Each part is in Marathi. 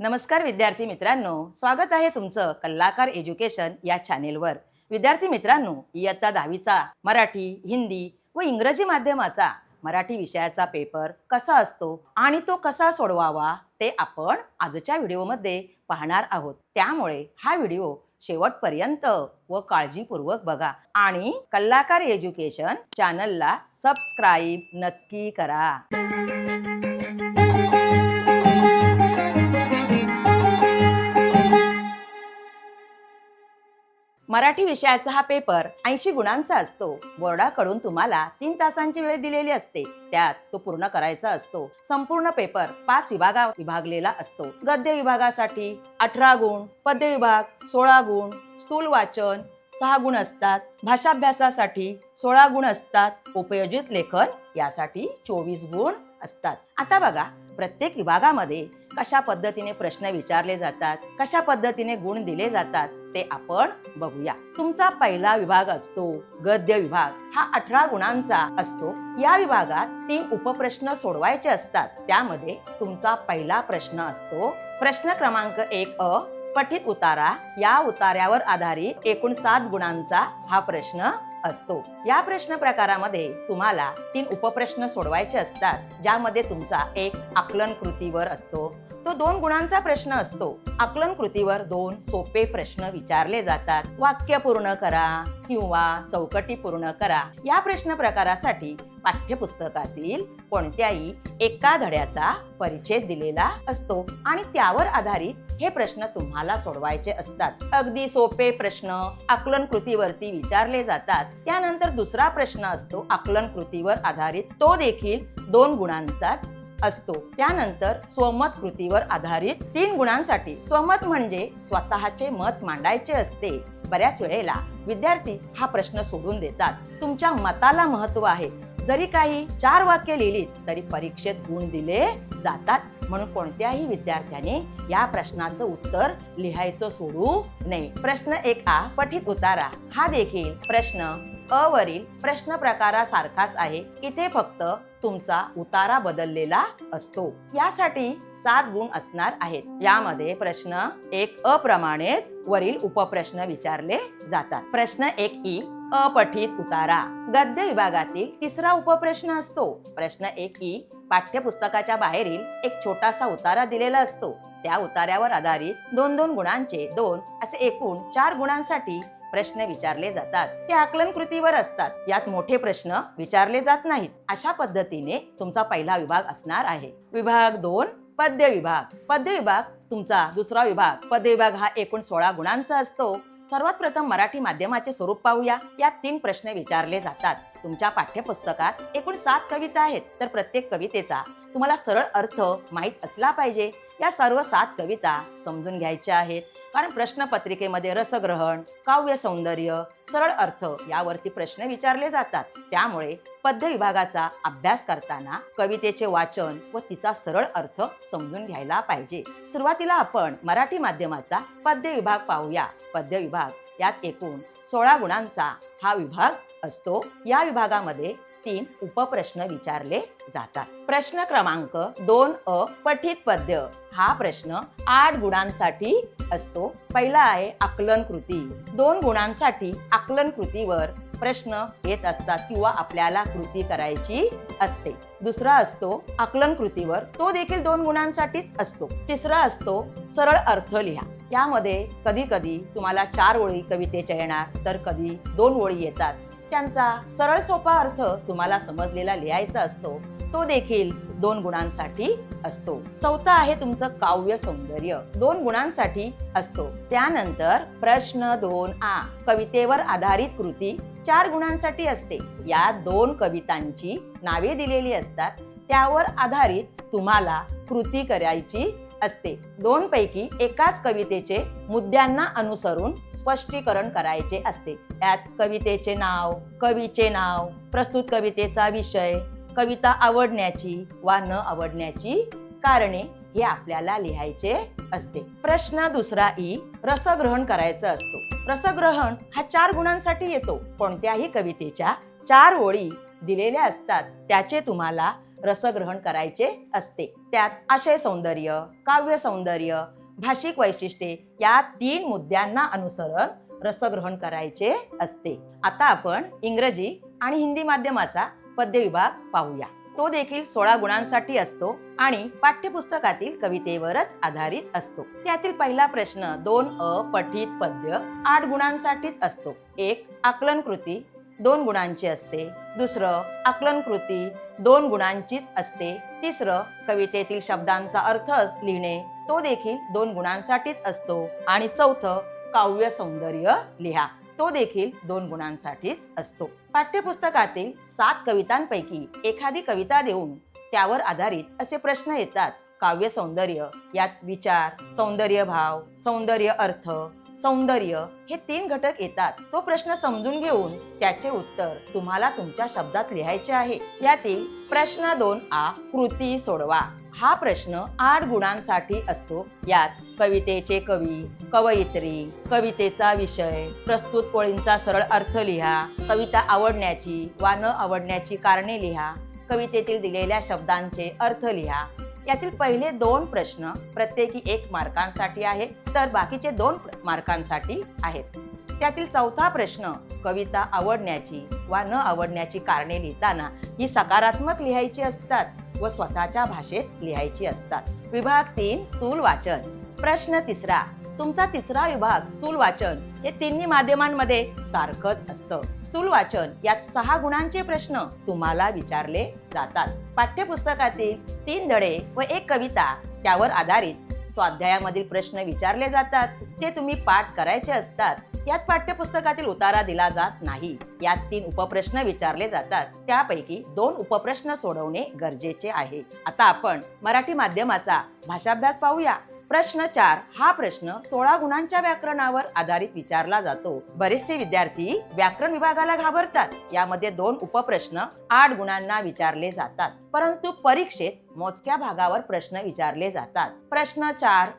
नमस्कार विद्यार्थी मित्रांनो, स्वागत आहे तुमचं कलाकार एज्युकेशन या चॅनेलवर। विद्यार्थी मित्रांनो, इयत्ता 10वीचा मराठी, हिंदी व इंग्रजी माध्यमाचा मराठी विषयाचा पेपर कसा असतो आणि तो कसा सोडवावा ते आपण आजच्या व्हिडिओमध्ये पाहणार आहोत। त्यामुळे हा व्हिडिओ शेवटपर्यंत व काळजीपूर्वक बघा आणि कलाकार एज्युकेशन चॅनलला सबस्क्राईब नक्की करा। मराठी विषयाचा हा पेपर 80 गुणांचा असतो। बोर्डाकडून तुम्हाला 3 तासांची वेळ दिलेली असते, त्यात तो पूर्ण करायचा असतो। संपूर्ण पेपर 5 विभागात विभागलेला असतो। गद्य विभागासाठी 18 गुण, पद्य विभाग 16 गुण, स्थूल वाचन 6 गुण असतात, भाषाभ्यासासाठी 16 गुण असतात, उपयोजित लेखन यासाठी 24 गुण असतात। आता बघा, प्रत्येक विभागामध्ये कशा पद्धतीने प्रश्न विचारले जातात, कशा पद्धतीने गुण दिले जातात ते आपण बघूया। तुमचा पहिला विभाग असतो गद्य विभाग, हा 18 गुणांचा असतो। या विभागात 3 उपप्रश्न सोडवायचे असतात। त्यामध्ये तुमचा पहिला प्रश्न असतो प्रश्न क्रमांक 1 अ, पठित उतारा। या उतार्यावर आधारित एकूण 7 गुणांचा हा प्रश्न असतो। या प्रश्न प्रकारामध्ये तुम्हाला 3 उपप्रश्न सोडवायचे असतात, ज्यामध्ये तुमचा एक आकलन कृतीवर असतो, तो 2 गुणांचा प्रश्न असतो। आकलन कृतीवर 2 सोपे प्रश्न विचारले जातात, वाक्य पूर्ण करा किंवा चौकटी पूर्ण करा। या प्रश्न प्रकारासाठी पाठ्यपुस्तकातील कोणत्याही एका धड्याचा परिच्छेद दिलेला असतो आणि त्यावर आधारित हे प्रश्न तुम्हाला सोडवायचे असतात। अगदी सोपे प्रश्न आकलन कृतीवरती विचारले जातात। त्यानंतर दुसरा प्रश्न असतो आकलन कृतीवर आधारित, तो देखील 2 गुणांचाच असतो। त्यानंतर स्वमत कृतीवर आधारित 3 गुणांसाठी, स्वमत म्हणजे स्वतःचे मत मांडायचे असते। बऱ्याच वेळेला विद्यार्थी हा प्रश्न सोडून देतात, तुमच्या मताला महत्त्व आहे। जरी काही 4 वाक्य लिहिलीत तरी परीक्षेत गुण दिले जातात, म्हणून कोणत्याही विद्यार्थ्याने या प्रश्नाचं उत्तर लिहायचं सोडू नये। प्रश्न 1 आ, पठित उतारा, हा देखील प्रश्न अ वरील प्रश्न प्रकारासारखाच आहे। इथे फक्त तुमचा उतारा बदललेला असतो। यासाठी 7 गुण असणार आहेत। यामध्ये प्रश्न 1 अ प्रमाणेच वरील उपप्रश्न विचारले जातात। प्रश्न 1 ई, अपठित उतारा, गद्य विभागातील तिसरा उपप्रश्न असतो। प्रश्न 1 ई, पाठ्यपुस्तकाच्या बाहेरील एक छोटासा उतारा दिलेला असतो। त्या उतार्यावर आधारित 2-2 गुणांचे 2 असे एकूण 4 गुणांसाठी प्रश्न विचारले जातात। ते आकलन कृतीवर असतात, यात मोठे प्रश्न विचारले जात नाहीत। अशा पद्धतीने तुमचा पहिला विभाग असणार आहे। विभाग 2 पद्य विभाग, पद्य विभाग तुमचा दुसरा विभाग। पद्य विभाग हा एकूण 16 गुणांचा असतो। सर्वात प्रथम मराठी माध्यमाचे स्वरूप पाहूया। यात 3 प्रश्न विचारले जातात। तुमच्या पाठ्यपुस्तकात एकूण 7 कविता आहेत, तर प्रत्येक कवितेचा तुम्हाला सरळ अर्थ माहीत असला पाहिजे। या सर्व 7 कविता समजून घ्यायच्या आहेत, कारण प्रश्नपत्रिकेमध्ये रसग्रहण, काव्य सौंदर्य, सरळ अर्थ यावरती प्रश्न विचारले जातात। त्यामुळे पद्य विभागाचा अभ्यास करताना कवितेचे वाचन व तिचा सरळ अर्थ समजून घ्यायला पाहिजे। सुरुवातीला आपण मराठी माध्यमाचा पद्य विभाग पाहूया। पद्य विभाग यात एकूण 16 गुणांचा हा विभाग असतो। या विभागामध्ये 3 उपप्रश्न विचारले जातात। प्रश्न क्रमांक 2 अ, पठित पद्य, हा प्रश्न 8 गुणांसाठी असतो। पहिला आहे आकलन कृती, 2 गुणांसाठी आकलन कृतीवर प्रश्न येत असतात किंवा आपल्याला कृती करायची असते। दुसरा असतो आकलन कृतीवर, तो देखील 2 गुणांसाठीच असतो। तिसरा असतो सरळ अर्थ लिहा। यामध्ये कधी कधी तुम्हाला 4 ओळी कवितेच्या येणार, तर कधी 2 ओळी येतात। त्यांचा सरळ सोपा अर्थ तुम्हाला समजलेला लिहायचा असतो, तो देखील 2 गुणांसाठी असतो। चौथा आहे तुमचं काव्य सौंदर्य, 2 गुणांसाठी असतो। त्यानंतर प्रश्न 2 आ, कवितेवर आधारित कृती 4 गुणांसाठी असते। या 2 कवितांची नावे दिलेली असतात, त्यावर आधारित तुम्हाला कृती करायची असते। 2 पैकी एकाच कवितेचे मुद्द्यांना अनुसरून स्पष्टीकरण करायचे असते। यात कवितेचे नाव, कवीचे नाव, प्रस्तुत कवितेचा विषय, कविता आवडण्याची वा न आवडण्याची कारणे हे आपल्याला लिहायचे असते। प्रश्न दुसरा ई, रसग्रहण करायचं असतो। रसग्रहण हा 4 गुणांसाठी येतो। कोणत्याही कवितेच्या 4 ओळी दिलेल्या असतात, त्याचे तुम्हाला रसग्रहण करायचे असते. त्यात आशय सौंदर्य, काव्य सौंदर्य, भाषिक वैशिष्ट्ये या 3 मुद्द्यांना अनुसरून रसग्रहण करायचे असते. आता आपण इंग्रजी आणि हिंदी माध्यमाचा पद्य विभाग पाहूया. तो देखील 16 गुणांसाठी असतो आणि पाठ्यपुस्तकातील कवितेवरच आधारित असतो. त्यातील पहिला प्रश्न 2 पठित पद्य 8 गुणांसाठीच असतो. एक आकलन कृती 2 गुणांची असते. दुसरं आकलन कृती 2 गुणांचीच असते. तिसरं कवितेतील शब्दांचा अर्थ लिहिणे तो देखील 2 गुणांसाठीच असतो. आणि चौथं काव्य सौंदर्य लिहा तो देखील 2 गुणांसाठीच असतो. पाठ्यपुस्तकातील 7 कवितांपैकी एखादी कविता देऊन त्यावर आधारित असे प्रश्न येतात. काव्य सौंदर्य यात विचार, सौंदर्य भाव, सौंदर्य अर्थ, सौंदर्य हे 3 घटक येतात. तो प्रश्न समजून घेऊन त्याचे उत्तर तुम्हाला तुमच्या शब्दात लिहायचे आहे. यातील प्रश्न 2 कृती सोडवा हा प्रश्न 8 गुणांसाठी असतो. यात कवितेचे कवी, कवयित्री, कवितेचा विषय, प्रस्तुत ओळींचा सरळ अर्थ लिहा, कविता आवडण्याची वा न आवडण्याची कारणे लिहा, कवितेतील दिलेल्या शब्दांचे अर्थ लिहा. यातील पहिले 2 प्रश्न प्रत्येकी 1 मार्कांसाठी आहे, तर बाकीचे 2 मार्कांसाठी आहेत. त्यातील चौथा प्रश्न कविता आवडण्याची वा न आवडण्याची कारणे लिहिताना ही सकारात्मक लिहायची असतात व स्वतःच्या भाषेत लिहायची असतात. विभाग 3 स्थूल वाचन. प्रश्न 3 तुमचा 3रा विभाग स्थूल वाचन हे 3 माध्यमांमध्ये सारखंच असतं. स्थूल वाचन यात 6 गुणांचे प्रश्न तुम्हाला विचारले जातात. पाठ्यपुस्तकातील 3 धडे व 1 कविता त्यावर आधारित स्वाध्यायामधील प्रश्न विचारले जातात. ते तुम्ही पाठ करायचे असतात. यात पाठ्यपुस्तकातील उतारा दिला जात नाही. यात 3 उपप्रश्न विचारले जातात. त्यापैकी 2 उपप्रश्न सोडवणे गरजेचे आहे. आता आपण मराठी माध्यमाचा भाषाभ्यास पाहूया. प्रश्न 4 हा प्रश्न 16 गुणांच्या व्याकरणावर आधारित विचारला जातो. बरेचसे विद्यार्थी व्याकरण विभागाला घाबरतात. यामध्ये 2 उपप्रश्न 8 गुणांना विचारले जातात, परंतु परीक्षेत मोजक्या भागावर प्रश्न विचारले जातात. प्रश्न 4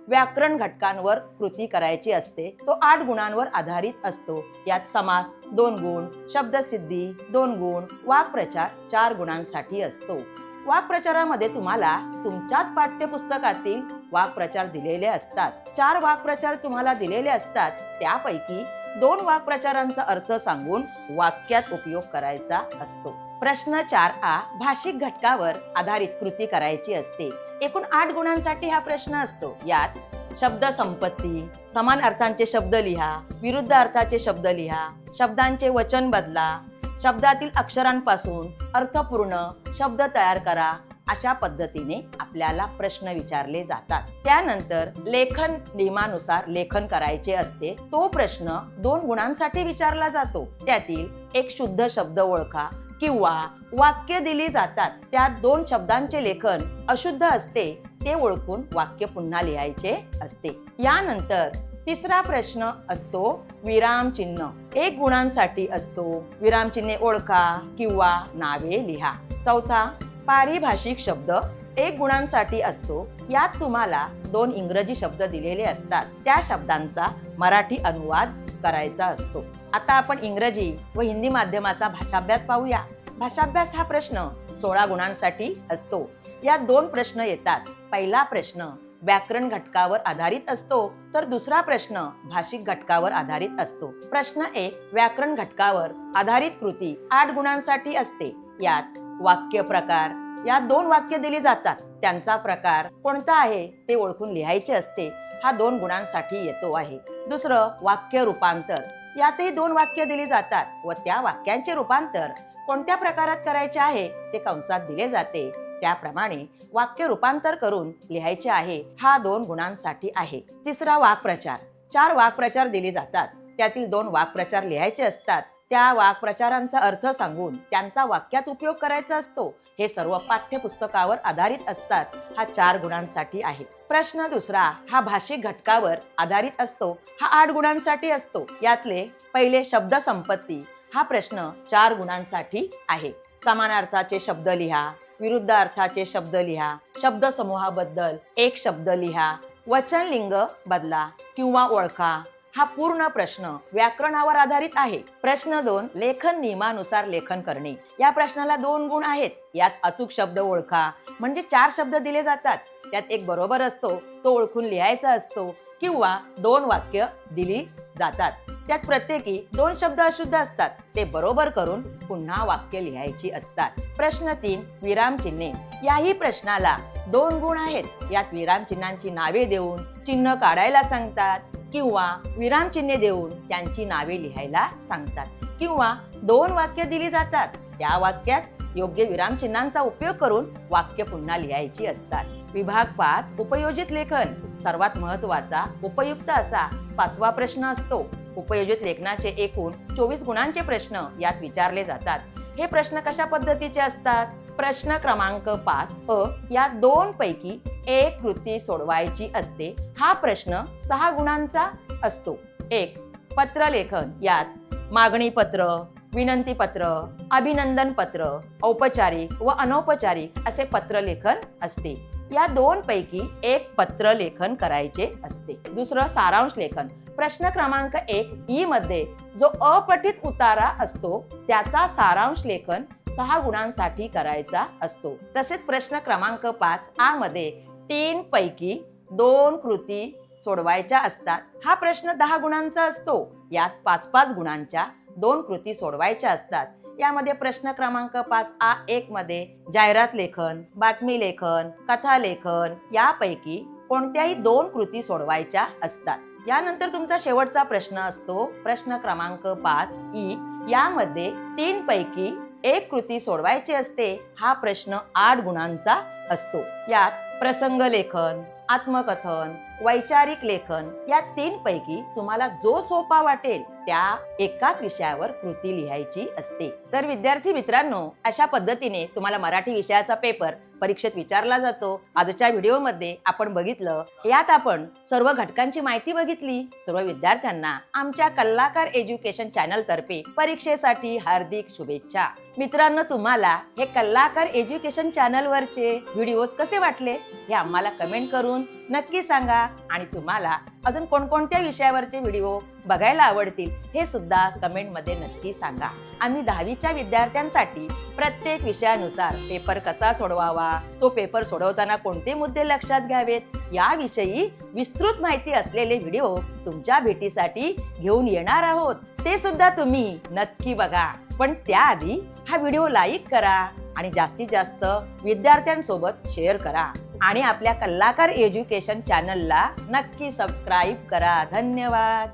व्याकरण घटकांवर कृती करायची असते. तो 8 गुणांवर आधारित असतो. यात समास 2 गुण, शब्दसिद्धी 2 गुण, वाक्प्रचार 4 गुणांसाठी असतो. वाक्प्रचारामध्ये तुम्हाला तुमच्याच पाठ्यपुस्तकातील वाक्प्रचार दिलेले असतात. 4 वाक्प्रचार तुम्हाला दिलेले असतात. त्यापैकी 2 वाक्प्रचारांचा अर्थ सांगून वाक्यात उपयोग करायचा असतो. प्रश्न 4 भाषिक घटकावर आधारित कृती करायची असते. एकूण 8 गुणांसाठी हा प्रश्न असतो. यात शब्द संपत्ती, समान अर्थांचे शब्द लिहा, विरुद्ध अर्थाचे शब्द लिहा, शब्दांचे वचन बदला, शब्दातील अक्षरांपासून अर्थपूर्ण शब्द तयार करा. अशा पद्धतीने आपल्याला प्रश्न विचारले जातात. त्यानंतर लेखन नियमानुसार लेखन करायचे असते. तो प्रश्न 2 गुणांसाठी विचारला जातो. त्यातील 1 शुद्ध शब्द ओळखा किंवा वाक्य दिली जातात. त्यात 2 शब्दांचे लेखन अशुद्ध असते, ते ओळखून वाक्य पुन्हा लिहायचे असते. यानंतर 3रा प्रश्न असतो विराम चिन्ह. 1 गुणांसाठी असतो. विराम चिन्हे ओळखा किंवा नावे लिहा. 4 पारिभाषिक शब्द 1 गुणांसाठी असतो. यात तुम्हाला 2 इंग्रजी शब्द दिलेले असतात. त्या शब्दांचा मराठी अनुवाद करायचा असतो. आता आपण इंग्रजी व हिंदी माध्यमाचा भाषाभ्यास पाहूया. भाषाभ्यास हा प्रश्न 16 गुणांसाठी असतो. यात 2 प्रश्न येतात. पहिला प्रश्न व्याकरण घटकावर आधारित असतो, तर दुसरा प्रश्न भाषिक घटकावर आधारित असतो. प्रश्न 1 व्याकरण घटकावर आधारित कृती 8 गुणांसाठी असते. यात वाक्य प्रकार यात 2 वाक्य दिली जातात. त्यांचा प्रकार कोणता आहे ते ओळखून लिहायचे असते. हा 2 गुणांसाठी येतो आहे. दुसरं वाक्य रूपांतर. यातही 2 वाक्य दिली जातात व त्या वाक्यांचे रूपांतर कोणत्या प्रकारात करायचे आहे ते कंसात दिले जाते. त्याप्रमाणे वाक्य रूपांतर करून लिहायचे आहे. हा 2 गुणांसाठी आहे. 3रा वाक्प्रचार. 4 वाक्प्रचार दिले जातात. त्यातील 2 वाक्प्रचार लिहायचे असतात. त्या वाक्प्रचारांचा अर्थ सांगून त्यांचा वाक्यात उपयोग करायचा असतो. हे सर्व पाठ्यपुस्तकावर आधारित असतात. हा 4 गुणांसाठी आहे. प्रश्न 2 हा भाषिक घटकावर आधारित असतो. हा 8 गुणांसाठी असतो. यातले पहिले शब्द संपत्ती हा प्रश्न 4 गुणांसाठी आहे. समानार्थाचे शब्द लिहा, विरुद्ध अर्थाचे शब्द लिहा, शब्द समूहाबद्दल 1 शब्द लिहा, वचन लिंग बदला किंवा ओळखा, हा पूर्ण प्रश्न व्याकरणावर आधारित आहे. प्रश्न 2, लेखन नियमानुसार लेखन करणे. या प्रश्नाला 2 गुण आहेत. यात अचूक शब्द ओळखा, म्हणजे 4 शब्द दिले जातात, त्यात एक बरोबर असतो, तो ओळखून लिहायचा असतो, किंवा 2 वाक्य दिली जातात, त्यात प्रत्येकी 2 शब्द अशुद्ध असतात, ते बरोबर करून पुन्हा वाक्य लिहायची असतात. प्रश्न 3, विरामचिन्हे. याही प्रश्नाला 2 गुण आहेत. यात विरामचिन्हांची नावे देऊन चिन्ह काढायला सांगतात, किंवा विरामचिन्हे देऊन त्यांची नावे लिहायला सांगतात, किंवा 2 वाक्य दिली जातात, त्या वाक्यात योग्य विरामचिन्हांचा उपयोग करून वाक्य पुन्हा लिहायची असतात. विभाग 5, उपयोजित लेखन. सर्वात महत्त्वाचा उपयुक्त असा 5वा प्रश्न असतो. उपयोजित लेखनाचे एकूण 24 गुणांचे प्रश्न यात विचारले जातात. हे प्रश्न कशा पद्धतीचे असतात? प्रश्न क्रमांक 5 या 2 पैकी एक कृती सोडवायची असते. हा प्रश्न 6 गुणांचा असतो. 1, पत्रलेखन. यात मागणी पत्र, विनंती पत्र, अभिनंदन पत्र, औपचारिक व अनौपचारिक असे पत्रलेखन असते. या 2 पैकी एक पत्रलेखन करायचे असते. दुसरं, सारांश लेखन. प्रश्न क्रमांक 1 ई मध्ये जो अपठित उतारा असतो त्याचा सारांश लेखन 6 गुणांसाठी करायचा असतो. तसेच प्रश्न क्रमांक 5 आ मध्ये 3 पैकी 2 कृती सोडवायच्या असतात. हा प्रश्न 10 गुणांचा असतो. यात 5-5 गुणांच्या 2 कृती सोडवायच्या असतात. यामध्ये प्रश्न क्रमांक 5A1 मध्ये जाहिरात लेखन, बातमी लेखन, कथा लेखन यापैकी कोणत्याही 2 कृती सोडवायच्या असतात. यानंतर तुमचा शेवटचा प्रश्न असतो प्रश्न क्रमांक 5E. यामध्ये 3 पैकी 1 कृती सोडवायची असते. हा प्रश्न 8 गुणांचा असतो. यात प्रसंग लेखन, आत्मकथन, वैचारिक लेखन या 3 पैकी तुम्हाला जो सोपा वाटेल त्या एकाच विषयावर कृती लिहायची असते. तर विद्यार्थी मित्रांनो, अशा पद्धतीने तुम्हाला मराठी विषयाचा पेपर परीक्षेत विचारला जातो. आजच्या व्हिडिओमध्ये आपण बघितलं, यात आपण सर्व घटकांची माहिती बघितली. सर्व विद्यार्थ्यांना आमच्या कल्लाकार एज्युकेशन चॅनल तर्फे परीक्षेसाठी हार्दिक शुभेच्छा. मित्रांनो, तुम्हाला हे कल्लाकार एज्युकेशन चॅनल वरचे व्हिडिओज कसे वाटले हे आम्हाला कमेंट करून नक्की सांगा. आणि तुम्हाला अजून कोणकोणत्या विषयावरचे व्हिडिओ बघायला आवडतील हे सुद्धा कमेंट मध्ये नक्की सांगा. आम्ही 10वीच्या विद्यार्थ्यांसाठी प्रत्येक विषयानुसार पेपर कसा सोडवावा, तो पेपर सोडवताना कोणते मुद्दे लक्षात घ्यावेत याविषयी विस्तृत माहिती असलेले व्हिडिओ तुमच्या भेटीसाठी घेऊन येणार आहोत. ते सुद्धा तुम्ही नक्की बघा. पण त्याआधी हा व्हिडिओ लाईक करा आणि जास्तीत जास्त विद्यार्थ्यांसोबत शेअर करा. आणि आपल्या कल्लाकार एज्युकेशन चॅनलला नक्की सबस्क्राईब करा. धन्यवाद.